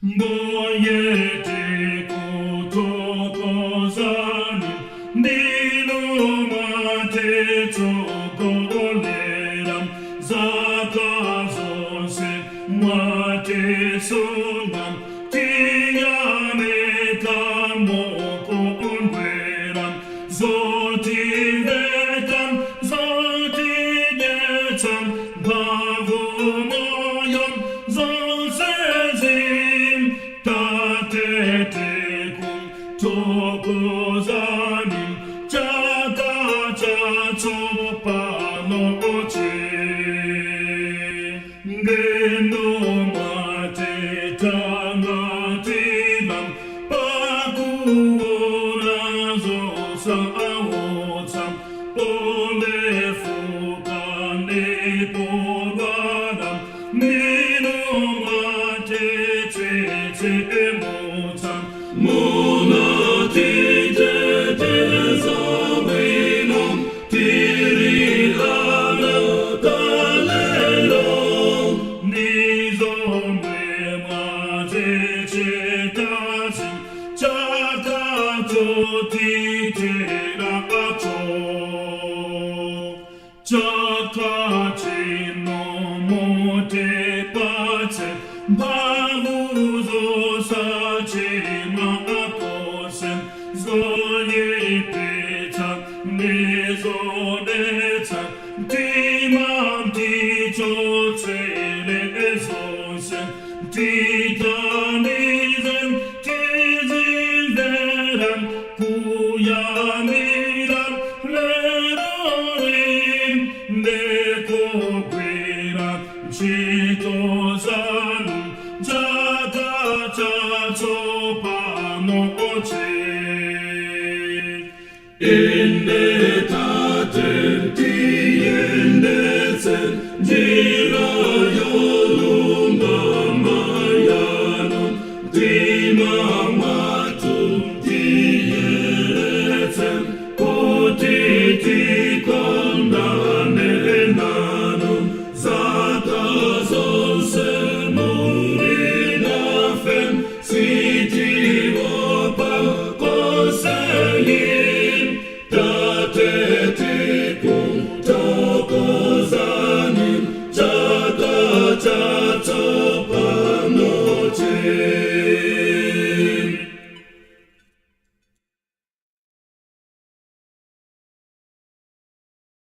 Boyete kutokozani Dino mate tokoleram Zakazose mate sungam Tiyane kamoko unveram Zoti vetam, zoti getam Bavumoyam, zosezim Tatetekum tokozanim Chaka chacho panoche Gendo mate tangatilam Pakuora zosa awotam Ole fukane porvadam Nino mate tete emotam Mona tete tezaminam Tirilana talelom Nizom mate cetasim Chakato titeracho Chakachino mote pace Baluzo sachima akosem Zoye peta mezodeta Timam ticho tsele esosem Tita